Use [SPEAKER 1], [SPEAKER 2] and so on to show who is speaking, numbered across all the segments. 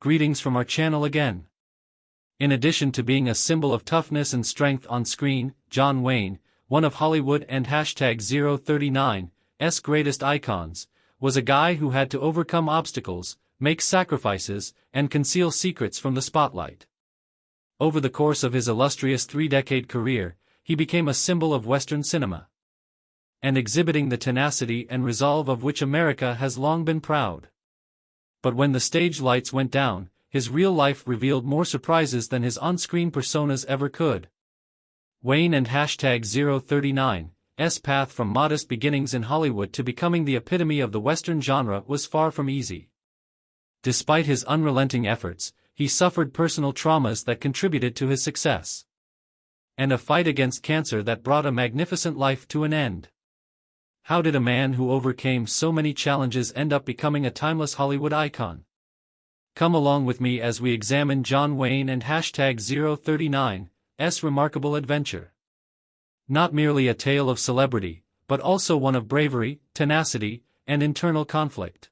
[SPEAKER 1] greetings from our channel again. In addition to being a symbol of toughness and strength on screen, John Wayne, one of Hollywood and #039's greatest icons, was a guy who had to overcome obstacles, make sacrifices, and conceal secrets from the spotlight. Over the course of his illustrious 3-decade career, he became a symbol of Western cinema, and exhibiting the tenacity and resolve of which America has long been proud. But when the stage lights went down, his real life revealed more surprises than his on-screen personas ever could. Wayne and #039's path from modest beginnings in Hollywood to becoming the epitome of the Western genre was far from easy. Despite his unrelenting efforts, he suffered personal traumas that contributed to his success, and a fight against cancer that brought a magnificent life to an end. How did a man who overcame so many challenges end up becoming a timeless Hollywood icon? Come along with me as we examine John Wayne and #039's remarkable adventure. Not merely a tale of celebrity, but also one of bravery, tenacity, and internal conflict.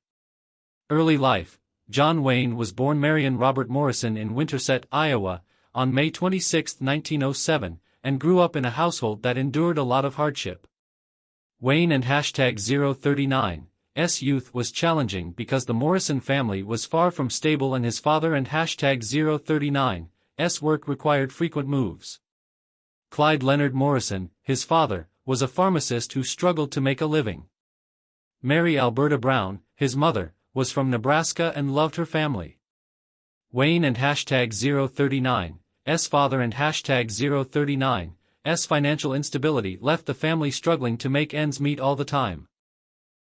[SPEAKER 1] Early life. John Wayne was born Marion Robert Morrison in Winterset, Iowa, on May 26, 1907, and grew up in a household that endured a lot of hardship. Wayne and #039's youth was challenging because the Morrison family was far from stable and his father and #039's work required frequent moves. Clyde Leonard Morrison, his father, was a pharmacist who struggled to make a living. Mary Alberta Brown, his mother, was from Nebraska and loved her family. Wayne and #039's father and #039's financial instability left the family struggling to make ends meet all the time.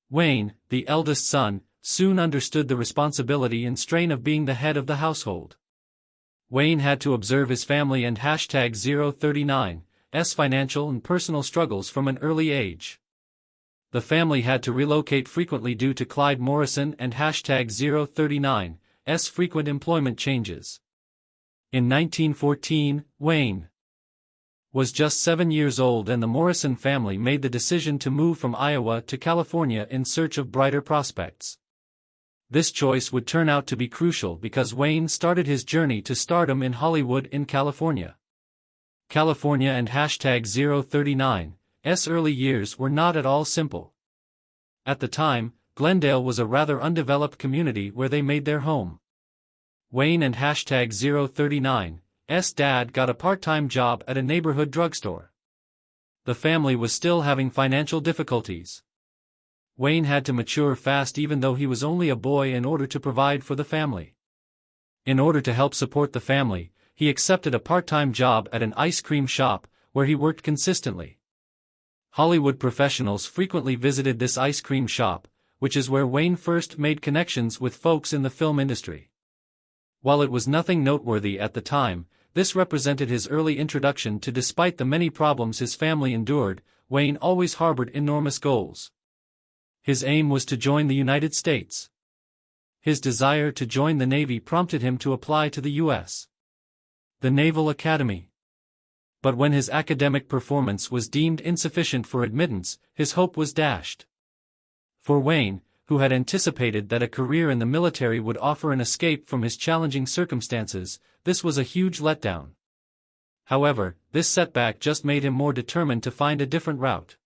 [SPEAKER 1] Wayne, the eldest son, soon understood the responsibility and strain of being the head of the household. Wayne had to observe his family and #039's financial and personal struggles from an early age. The family had to relocate frequently due to Clyde Morrison and #039's frequent employment changes. In 1914, Wayne was just 7 years old and the Morrison family made the decision to move from Iowa to California in search of brighter prospects. This choice would turn out to be crucial because Wayne started his journey to stardom in Hollywood in California. California and #039's early years were not at all simple. At the time, Glendale was a rather undeveloped community where they made their home. Wayne and #039's dad got a part-time job at a neighborhood drugstore. The family was still having financial difficulties. Wayne had to mature fast even though he was only a boy in order to provide for the family. In order to help support the family, he accepted a part-time job at an ice cream shop, where he worked consistently. Hollywood professionals frequently visited this ice cream shop, which is where Wayne first made connections with folks in the film industry. While it was nothing noteworthy at the time, this represented his early introduction to despite the many problems his family endured, Wayne always harbored enormous goals. His aim was to join the United States. His desire to join the Navy prompted him to apply to the U.S. the Naval Academy. But when his academic performance was deemed insufficient for admittance, his hope was dashed. For Wayne, who had anticipated that a career in the military would offer an escape from his challenging circumstances, this was a huge letdown. However, this setback just made him more determined to find a different route.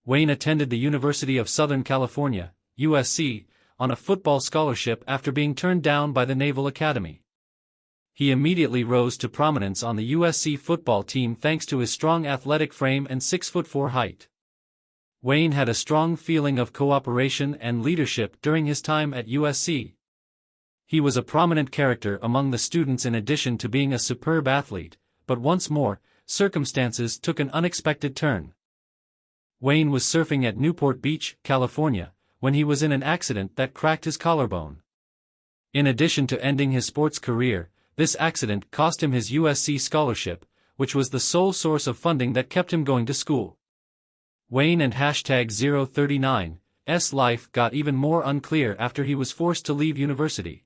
[SPEAKER 1] Wayne attended the University of Southern California, USC, on a football scholarship after being turned down by the Naval Academy. He immediately rose to prominence on the USC football team thanks to his strong athletic frame and 6'4" height. Wayne had a strong feeling of cooperation and leadership during his time at USC. He was a prominent character among the students in addition to being a superb athlete, but once more, circumstances took an unexpected turn. Wayne was surfing at Newport Beach, California, when he was in an accident that cracked his collarbone. In addition to ending his sports career, this accident cost him his USC scholarship, which was the sole source of funding that kept him going to school. Wayne and #039's life got even more unclear after he was forced to leave university.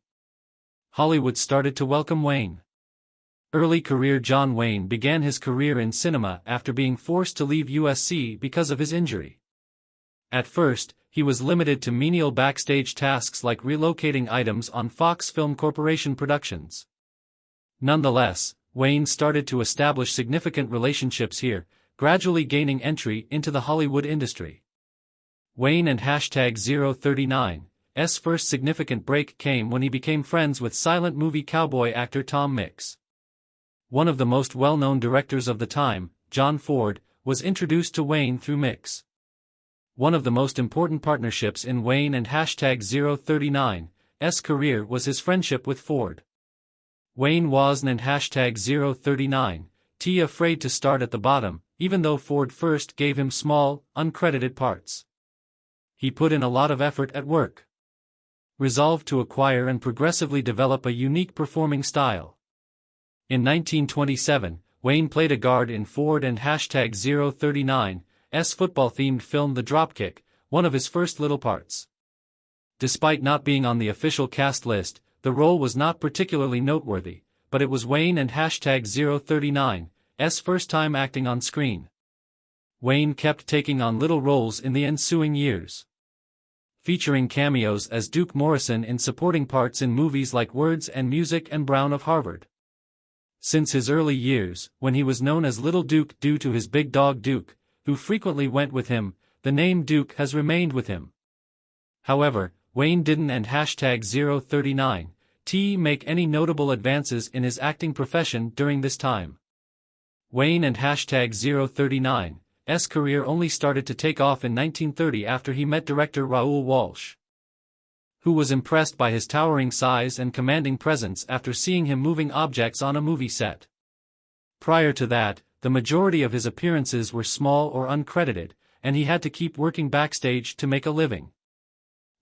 [SPEAKER 1] Hollywood started to welcome Wayne. Early career John Wayne began his career in cinema after being forced to leave USC because of his injury. At first, he was limited to menial backstage tasks like relocating items on Fox Film Corporation productions. Nonetheless, Wayne started to establish significant relationships here, gradually gaining entry into the Hollywood industry. Wayne and #039's first significant break came when he became friends with silent movie cowboy actor Tom Mix. One of the most well-known directors of the time, John Ford, was introduced to Wayne through Mix. One of the most important partnerships in Wayne and #039's career was his friendship with Ford. Wayne wasn't #039's afraid to start at the bottom, even though Ford first gave him small, uncredited parts. He put in a lot of effort at work. Resolved to acquire and progressively develop a unique performing style. In 1927, Wayne played a guard in Ford and #039's football-themed film The Dropkick, one of his first little parts. Despite not being on the official cast list, the role was not particularly noteworthy, but it was Wayne and #039's first time acting on screen. Wayne kept taking on little roles in the ensuing years, featuring cameos as Duke Morrison in supporting parts in movies like Words and Music and Brown of Harvard. Since his early years, when he was known as Little Duke due to his big dog Duke, who frequently went with him, the name Duke has remained with him. However, Wayne didn't and #039's make any notable advances in his acting profession during this time. Wayne and #039's career only started to take off in 1930 after he met director Raoul Walsh, who was impressed by his towering size and commanding presence after seeing him moving objects on a movie set. Prior to that, the majority of his appearances were small or uncredited, and he had to keep working backstage to make a living.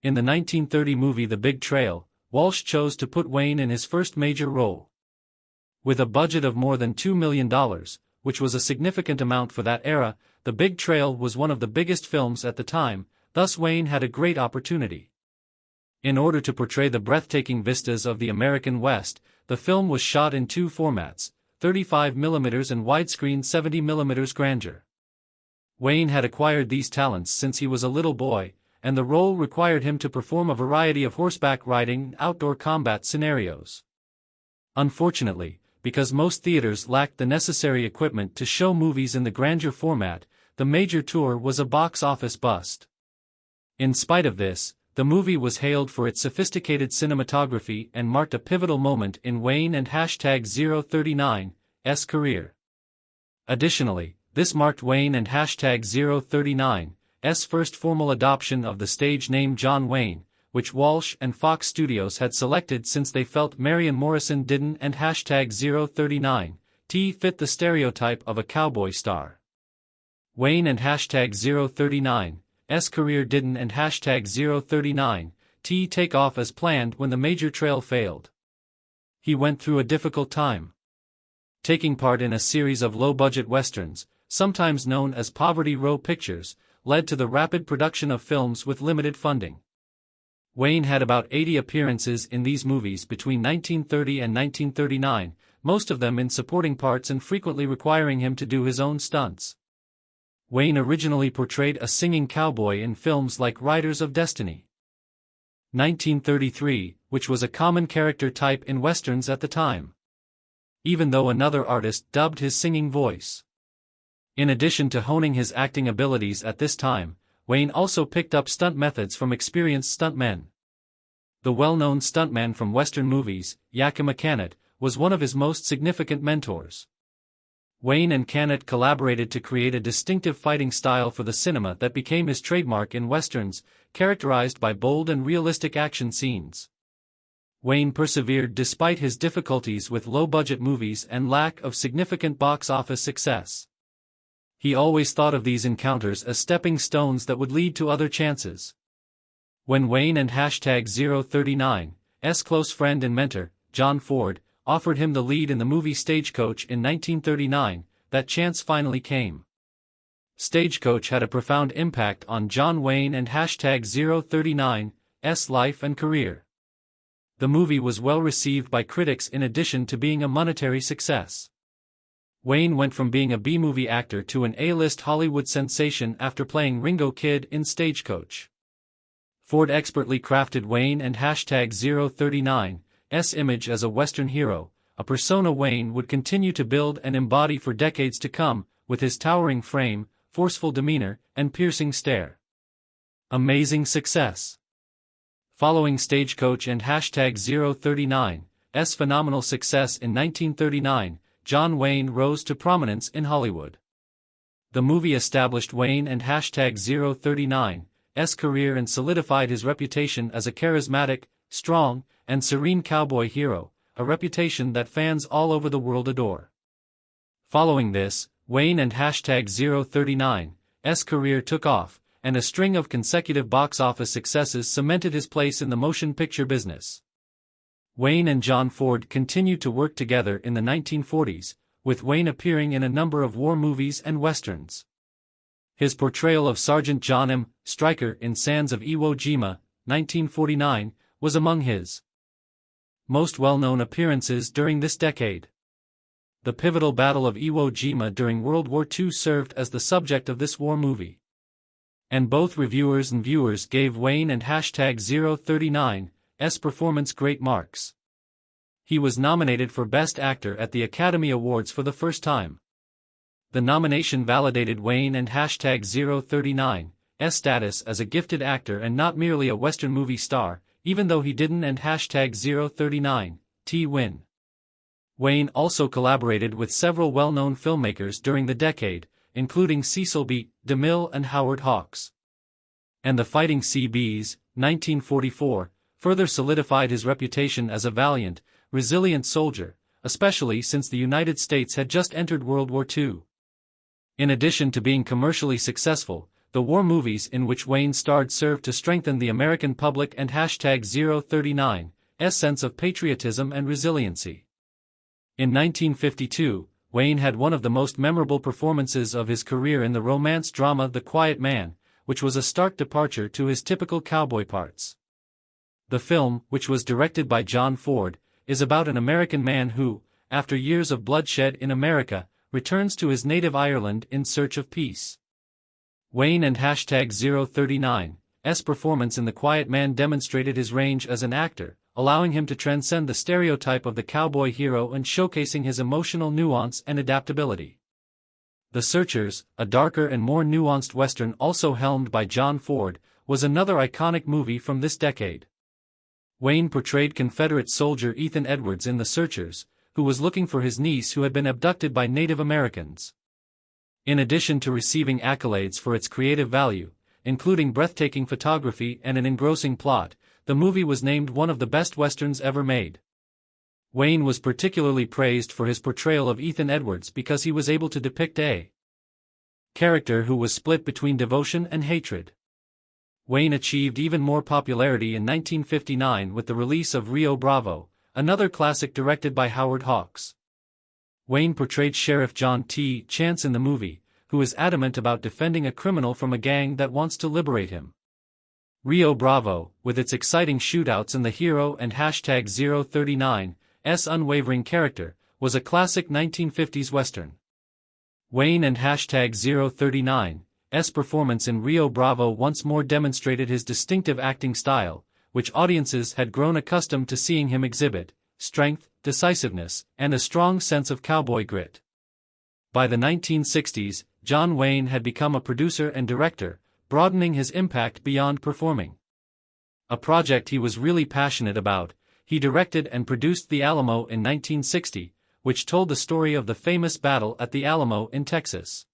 [SPEAKER 1] In the 1930 movie The Big Trail, Walsh chose to put Wayne in his first major role. With a budget of more than $2 million, which was a significant amount for that era, The Big Trail was one of the biggest films at the time, thus Wayne had a great opportunity. In order to portray the breathtaking vistas of the American West, the film was shot in two formats, 35mm and widescreen 70mm grandeur. Wayne had acquired these talents since he was a little boy, and the role required him to perform a variety of horseback riding and outdoor combat scenarios. Unfortunately, because most theaters lacked the necessary equipment to show movies in the grandeur format, the major tour was a box office bust. In spite of this, the movie was hailed for its sophisticated cinematography and marked a pivotal moment in Wayne and #039's career. Additionally, this marked Wayne and #039's first formal adoption of the stage name John Wayne, which Walsh and Fox Studios had selected since they felt Marion Morrison didn't and #039's fit the stereotype of a cowboy star. Wayne and #039's career didn't and #039's take off as planned when the major trail failed. He went through a difficult time. Taking part in a series of low-budget westerns, sometimes known as Poverty Row pictures, led to the rapid production of films with limited funding. Wayne had about 80 appearances in these movies between 1930 and 1939, most of them in supporting parts and frequently requiring him to do his own stunts. Wayne originally portrayed a singing cowboy in films like Riders of Destiny, 1933, which was a common character type in westerns at the time, even though another artist dubbed his singing voice. In addition to honing his acting abilities at this time, Wayne also picked up stunt methods from experienced stuntmen. The well-known stuntman from Western movies, Yakima Canet, was one of his most significant mentors. Wayne and Canet collaborated to create a distinctive fighting style for the cinema that became his trademark in westerns, characterized by bold and realistic action scenes. Wayne persevered despite his difficulties with low-budget movies and lack of significant box office success. He always thought of these encounters as stepping stones that would lead to other chances. When Wayne and #039's close friend and mentor, John Ford, offered him the lead in the movie Stagecoach in 1939, that chance finally came. Stagecoach had a profound impact on John Wayne and #039's life and career. The movie was well received by critics in addition to being a monetary success. Wayne went from being a B-movie actor to an A-list Hollywood sensation after playing Ringo Kid in Stagecoach. Ford expertly crafted Wayne and #039's image as a Western hero, a persona Wayne would continue to build and embody for decades to come, with his towering frame, forceful demeanor, and piercing stare. Amazing success. Following Stagecoach and #039's phenomenal success in 1939, John Wayne rose to prominence in Hollywood. The movie established Wayne and #039's career and solidified his reputation as a charismatic, strong, and serene cowboy hero, a reputation that fans all over the world adore. Following this, Wayne and #039's career took off, and a string of consecutive box office successes cemented his place in the motion picture business. Wayne and John Ford continued to work together in the 1940s, with Wayne appearing in a number of war movies and westerns. His portrayal of Sergeant John M. Stryker in Sands of Iwo Jima, 1949, was among his most well-known appearances during this decade. The pivotal Battle of Iwo Jima during World War II served as the subject of this war movie. And both reviewers and viewers gave Wayne and #039's performance great marks. He was nominated for Best Actor at the Academy Awards for the first time. The nomination validated Wayne and #039's status as a gifted actor and not merely a Western movie star, even though he didn't and #039t win. Wayne also collaborated with several well-known filmmakers during the decade, including Cecil B. DeMille and Howard Hawks. And the Fighting C.B.'s, 1944, further solidified his reputation as a valiant, resilient soldier, especially since the United States had just entered World War II. In addition to being commercially successful, the war movies in which Wayne starred served to strengthen the American public and #039's sense of patriotism and resiliency. In 1952, Wayne had one of the most memorable performances of his career in the romance drama The Quiet Man, which was a stark departure to his typical cowboy parts. The film, which was directed by John Ford, is about an American man who, after years of bloodshed in America, returns to his native Ireland in search of peace. Wayne and #039's performance in The Quiet Man demonstrated his range as an actor, allowing him to transcend the stereotype of the cowboy hero and showcasing his emotional nuance and adaptability. The Searchers, a darker and more nuanced Western also helmed by John Ford, was another iconic movie from this decade. Wayne portrayed Confederate soldier Ethan Edwards in The Searchers, who was looking for his niece who had been abducted by Native Americans. In addition to receiving accolades for its creative value, including breathtaking photography and an engrossing plot, the movie was named one of the best westerns ever made. Wayne was particularly praised for his portrayal of Ethan Edwards because he was able to depict a character who was split between devotion and hatred. Wayne achieved even more popularity in 1959 with the release of Rio Bravo, another classic directed by Howard Hawks. Wayne portrayed Sheriff John T. Chance in the movie, who is adamant about defending a criminal from a gang that wants to liberate him. Rio Bravo, with its exciting shootouts and the hero and #039's unwavering character, was a classic 1950s Western. Wayne and #039's performance in Rio Bravo once more demonstrated his distinctive acting style, which audiences had grown accustomed to seeing him exhibit: strength, decisiveness, and a strong sense of cowboy grit. By the 1960s, John Wayne had become a producer and director, broadening his impact beyond performing. A project he was really passionate about, he directed and produced The Alamo in 1960, which told the story of the famous battle at the Alamo in Texas.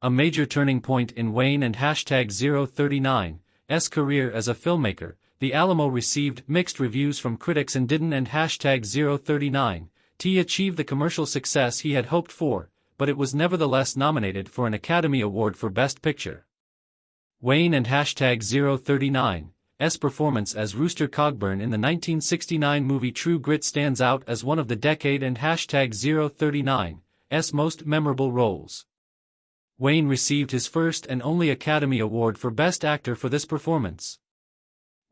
[SPEAKER 1] A major turning point in Wayne and #039's career as a filmmaker, The Alamo received mixed reviews from critics and didn't and #039t achieve the commercial success he had hoped for, but it was nevertheless nominated for an Academy Award for Best Picture. Wayne and #039's performance as Rooster Cogburn in the 1969 movie True Grit stands out as one of the decade and #039's most memorable roles. Wayne received his first and only Academy Award for Best Actor for this performance.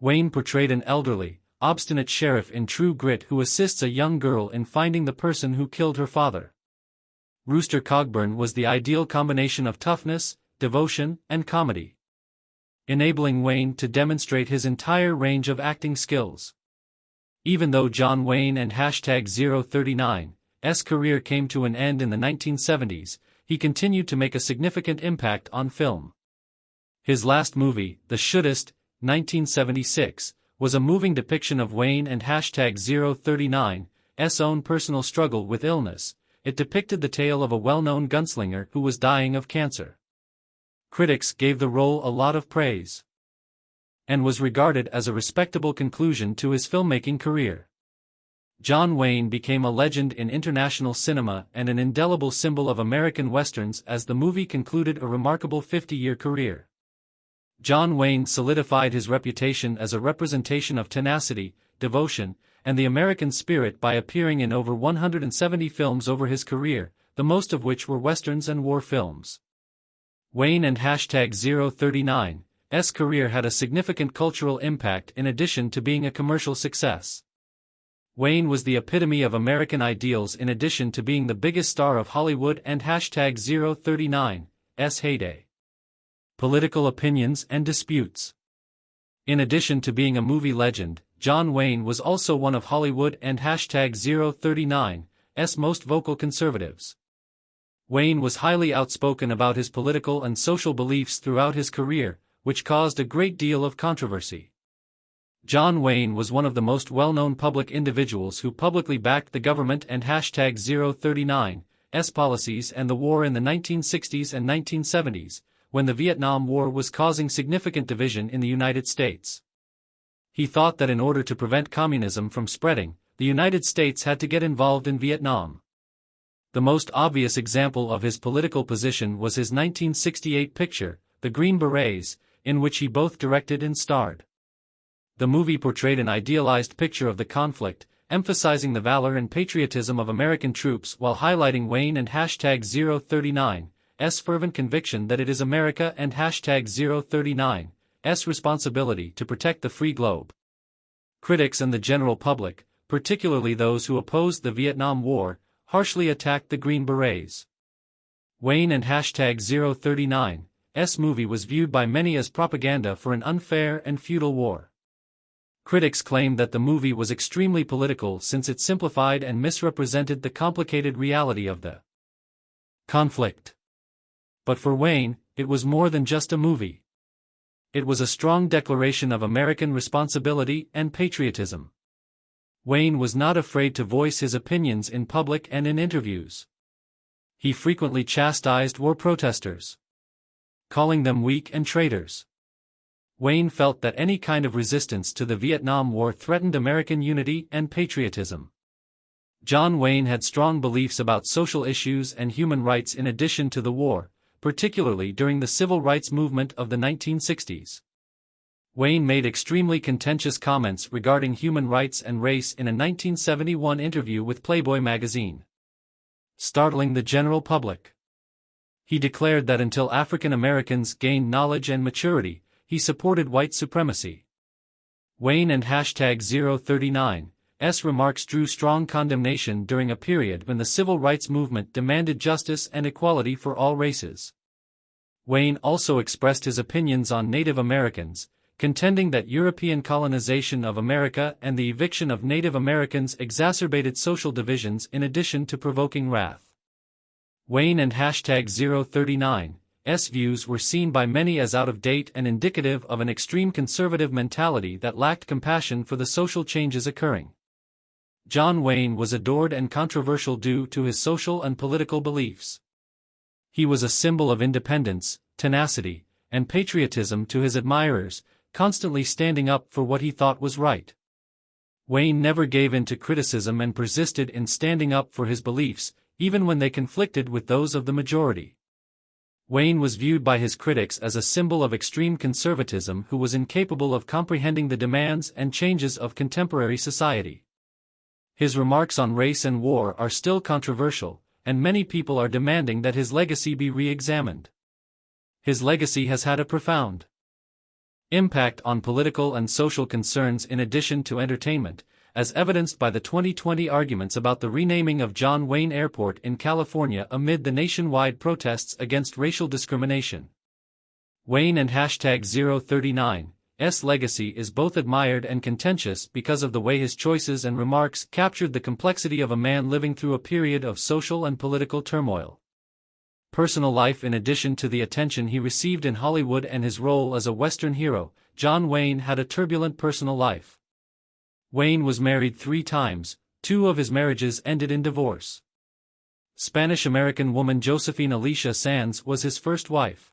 [SPEAKER 1] Wayne portrayed an elderly, obstinate sheriff in True Grit who assists a young girl in finding the person who killed her father. Rooster Cogburn was the ideal combination of toughness, devotion, and comedy. enabling Wayne to demonstrate his entire range of acting skills. Even though John Wayne and #039's career came to an end in the 1970s, he continued to make a significant impact on film. His last movie, The Shouldest, 1976, was a moving depiction of Wayne and #039's own personal struggle with illness. It depicted the tale of a well-known gunslinger who was dying of cancer. Critics gave the role a lot of praise, and was regarded as a respectable conclusion to his filmmaking career. John Wayne became a legend in international cinema and an indelible symbol of American westerns as the movie concluded a remarkable 50-year career. John Wayne solidified his reputation as a representation of tenacity, devotion, and the American spirit by appearing in over 170 films over his career, the most of which were westerns and war films. Wayne and #039's career had a significant cultural impact in addition to being a commercial success. Wayne was the epitome of American ideals in addition to being the biggest star of Hollywood and #039's heyday. Political opinions and disputes. In addition to being a movie legend, John Wayne was also one of Hollywood and #039's most vocal conservatives. Wayne was highly outspoken about his political and social beliefs throughout his career, which caused a great deal of controversy. John Wayne was one of the most well-known public individuals who publicly backed the government and #039's policies and the war in the 1960s and 1970s, when the Vietnam War was causing significant division in the United States. He thought that in order to prevent communism from spreading, the United States had to get involved in Vietnam. The most obvious example of his political position was his 1968 picture, The Green Berets, in which he both directed and starred. The movie portrayed an idealized picture of the conflict, emphasizing the valor and patriotism of American troops while highlighting Wayne and #039's fervent conviction that it is America and #039's responsibility to protect the free globe. Critics and the general public, particularly those who opposed the Vietnam War, harshly attacked the Green Berets. Wayne and #039's movie was viewed by many as propaganda for an unfair and futile war. Critics claimed that the movie was extremely political since it simplified and misrepresented the complicated reality of the conflict. But for Wayne, it was more than just a movie. It was a strong declaration of American responsibility and patriotism. Wayne was not afraid to voice his opinions in public and in interviews. He frequently chastised war protesters, calling them weak and traitors. Wayne felt that any kind of resistance to the Vietnam War threatened American unity and patriotism. John Wayne had strong beliefs about social issues and human rights in addition to the war, particularly during the civil rights movement of the 1960s. Wayne made extremely contentious comments regarding human rights and race in a 1971 interview with Playboy magazine, startling the general public. He declared that until African Americans gained knowledge and maturity, he supported white supremacy. Wayne and #039's remarks drew strong condemnation during a period when the civil rights movement demanded justice and equality for all races. Wayne also expressed his opinions on Native Americans, contending that European colonization of America and the eviction of Native Americans exacerbated social divisions in addition to provoking wrath. Wayne and #039's views were seen by many as out of date and indicative of an extreme conservative mentality that lacked compassion for the social changes occurring. John Wayne was adored and controversial due to his social and political beliefs. He was a symbol of independence, tenacity, and patriotism to his admirers, constantly standing up for what he thought was right. Wayne never gave in to criticism and persisted in standing up for his beliefs, even when they conflicted with those of the majority. Wayne was viewed by his critics as a symbol of extreme conservatism who was incapable of comprehending the demands and changes of contemporary society. His remarks on race and war are still controversial, and many people are demanding that his legacy be re-examined. His legacy has had a profound impact on political and social concerns in addition to entertainment, as evidenced by the 2020 arguments about the renaming of John Wayne Airport in California amid the nationwide protests against racial discrimination. Wayne and hashtag 039's legacy is both admired and contentious because of the way his choices and remarks captured the complexity of a man living through a period of social and political turmoil. Personal life. In addition to the attention he received in Hollywood and his role as a Western hero, John Wayne had a turbulent personal life. Wayne was married 3 times, 2 of his marriages ended in divorce. Spanish-American woman Josephine Alicia Sands was his first wife.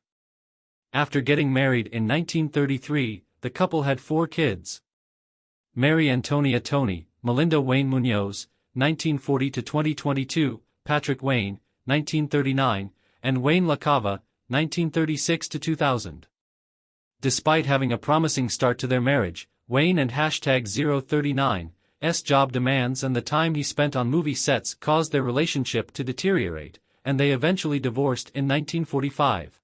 [SPEAKER 1] After getting married in 1933, the couple had 4 kids. Mary Antonia Tony, Melinda Wayne Munoz, 1940–2022, Patrick Wayne, 1939, and Wayne LaCava, 1936–2000. Despite having a promising start to their marriage, Wayne and hashtag 039's job demands and the time he spent on movie sets caused their relationship to deteriorate, and they eventually divorced in 1945.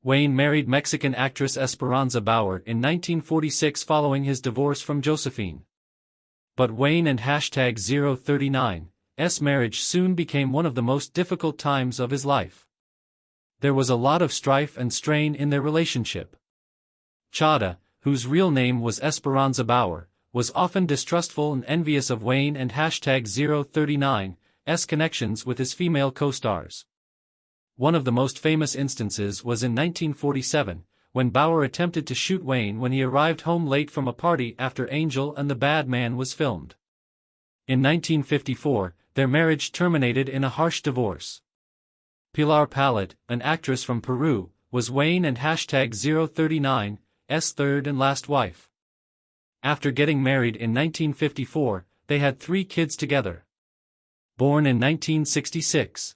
[SPEAKER 1] Wayne married Mexican actress Esperanza Bauer in 1946 following his divorce from Josephine. But Wayne and hashtag 039's marriage soon became one of the most difficult times of his life. There was a lot of strife and strain in their relationship. Chada, whose real name was Esperanza Bauer, was often distrustful and envious of Wayne and hashtag 039's connections with his female co-stars. One of the most famous instances was in 1947, when Bauer attempted to shoot Wayne when he arrived home late from a party after Angel and the Bad Man was filmed. In 1954, their marriage terminated in a harsh divorce. Pilar Pallet, an actress from Peru, was Wayne and hashtag 039's third and last wife. After getting married in 1954, they had 3 kids together. Born in 1966.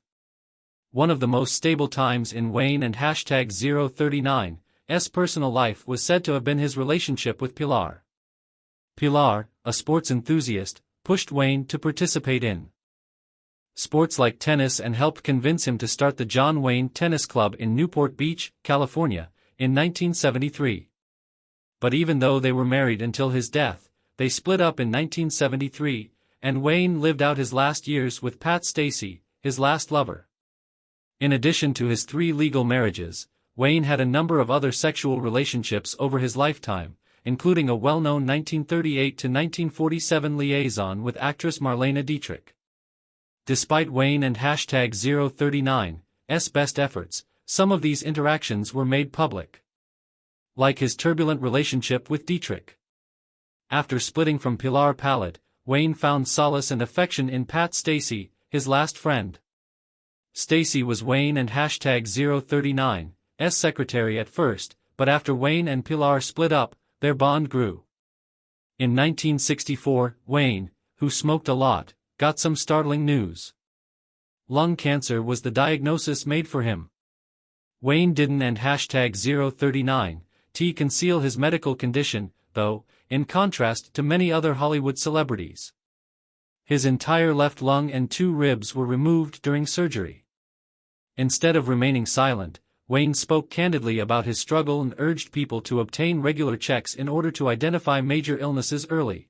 [SPEAKER 1] One of the most stable times in Wayne and hashtag 039's personal life was said to have been his relationship with Pilar. Pilar, a sports enthusiast, pushed Wayne to participate in sports like tennis and helped convince him to start the John Wayne Tennis Club in Newport Beach, California, in 1973. But even though they were married until his death, they split up in 1973, and Wayne lived out his last years with Pat Stacey, his last lover. In addition to his 3 legal marriages, Wayne had a number of other sexual relationships over his lifetime, including a well-known 1938–1947 liaison with actress Marlene Dietrich. Despite Wayne and hashtag 039's best efforts, some of these interactions were made public. Like his turbulent relationship with Dietrich. After splitting from Pilar Pallet, Wayne found solace and affection in Pat Stacey, his last friend. Stacey was Wayne and hashtag 039's secretary at first, but after Wayne and Pilar split up, their bond grew. In 1964, Wayne, who smoked a lot, got some startling news. Lung cancer was the diagnosis made for him. Wayne didn't and hashtag 039's conceal his medical condition, though, in contrast to many other Hollywood celebrities. His entire left lung and 2 ribs were removed during surgery. Instead of remaining silent, Wayne spoke candidly about his struggle and urged people to obtain regular checks in order to identify major illnesses early.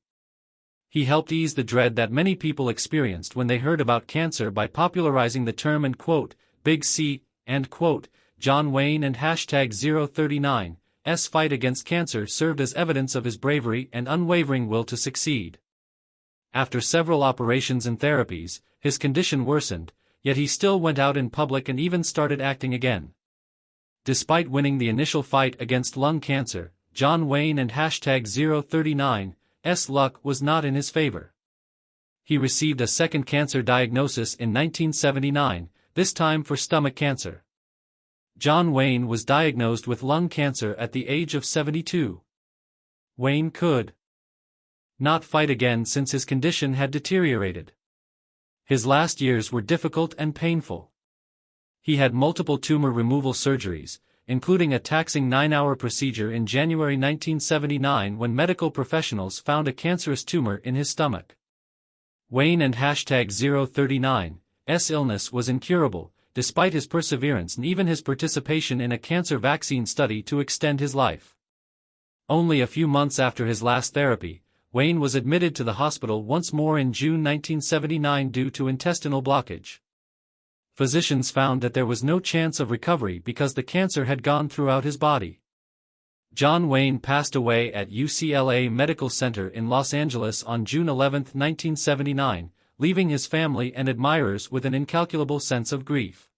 [SPEAKER 1] He helped ease the dread that many people experienced when they heard about cancer by popularizing the term and quote, Big C, and quote, John Wayne and hashtag 039's fight against cancer served as evidence of his bravery and unwavering will to succeed. After several operations and therapies, his condition worsened, yet he still went out in public and even started acting again. Despite winning the initial fight against lung cancer, John Wayne and hashtag 039's luck was not in his favor. He received a second cancer diagnosis in 1979, this time for stomach cancer. John Wayne was diagnosed with lung cancer at the age of 72. Wayne could not fight again since his condition had deteriorated. His last years were difficult and painful. He had multiple tumor removal surgeries, including a taxing 9-hour procedure in January 1979 when medical professionals found a cancerous tumor in his stomach. Wayne and hashtag 039's illness was incurable, despite his perseverance and even his participation in a cancer vaccine study to extend his life. Only a few months after his last therapy, Wayne was admitted to the hospital once more in June 1979 due to intestinal blockage. Physicians found that there was no chance of recovery because the cancer had gone throughout his body. John Wayne passed away at UCLA Medical Center in Los Angeles on June 11, 1979, leaving his family and admirers with an incalculable sense of grief.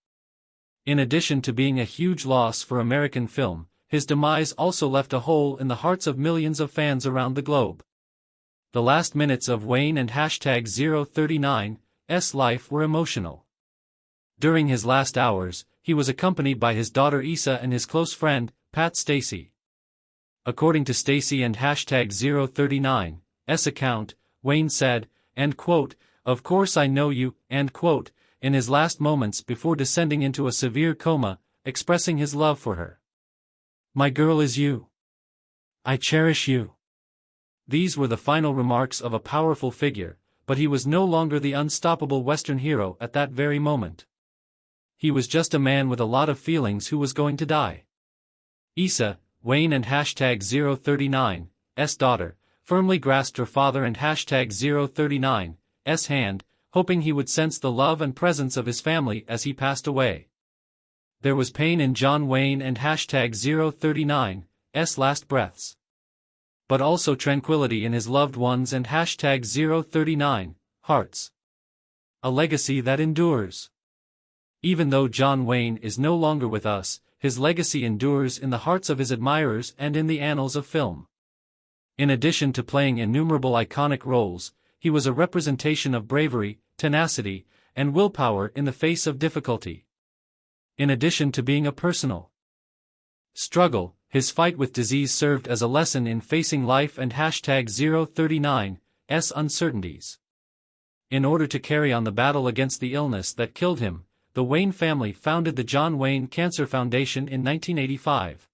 [SPEAKER 1] In addition to being a huge loss for American film, his demise also left a hole in the hearts of millions of fans around the globe. The last minutes of Wayne and #039's life were emotional. During his last hours, he was accompanied by his daughter Issa and his close friend, Pat Stacey. According to Stacey and #039's account, Wayne said, end quote, "Of course I know you," end quote, in his last moments before descending into a severe coma, expressing his love for her. "My girl is you. I cherish you." These were the final remarks of a powerful figure, but he was no longer the unstoppable Western hero at that very moment. He was just a man with a lot of feelings who was going to die. Issa, Wayne and #039's daughter, firmly grasped her father and #039's hand, hoping he would sense the love and presence of his family as he passed away. There was pain in John Wayne and #039's last breaths, but also tranquility in his loved ones and #039 hearts. A legacy that endures. Even though John Wayne is no longer with us, his legacy endures in the hearts of his admirers and in the annals of film. In addition to playing innumerable iconic roles, he was a representation of bravery, tenacity, and willpower in the face of difficulty. In addition to being a personal struggle, his fight with disease served as a lesson in facing life and #039's uncertainties. In order to carry on the battle against the illness that killed him, the Wayne family founded the John Wayne Cancer Foundation in 1985.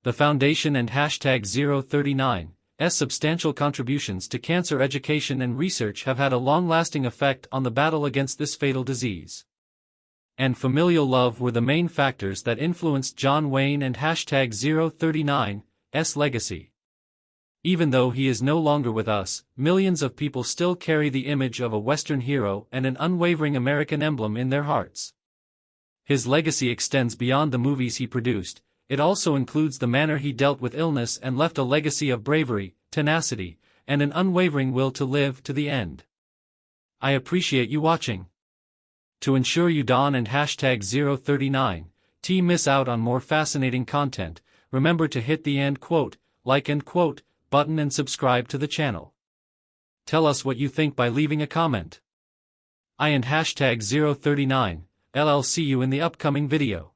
[SPEAKER 1] The foundation and #039's substantial contributions to cancer education and research have had a long-lasting effect on the battle against this fatal disease. And familial love were the main factors that influenced John Wayne and #039's legacy. Even though he is no longer with us, millions of people still carry the image of a Western hero and an unwavering American emblem in their hearts. His legacy extends beyond the movies he produced. It also includes the manner he dealt with illness and left a legacy of bravery, tenacity, and an unwavering will to live to the end. I appreciate you watching. To ensure you don't and #039 miss out on more fascinating content, remember to hit the end quote, like and quote, button and subscribe to the channel. Tell us what you think by leaving a comment. I and #039 LL see you in the upcoming video.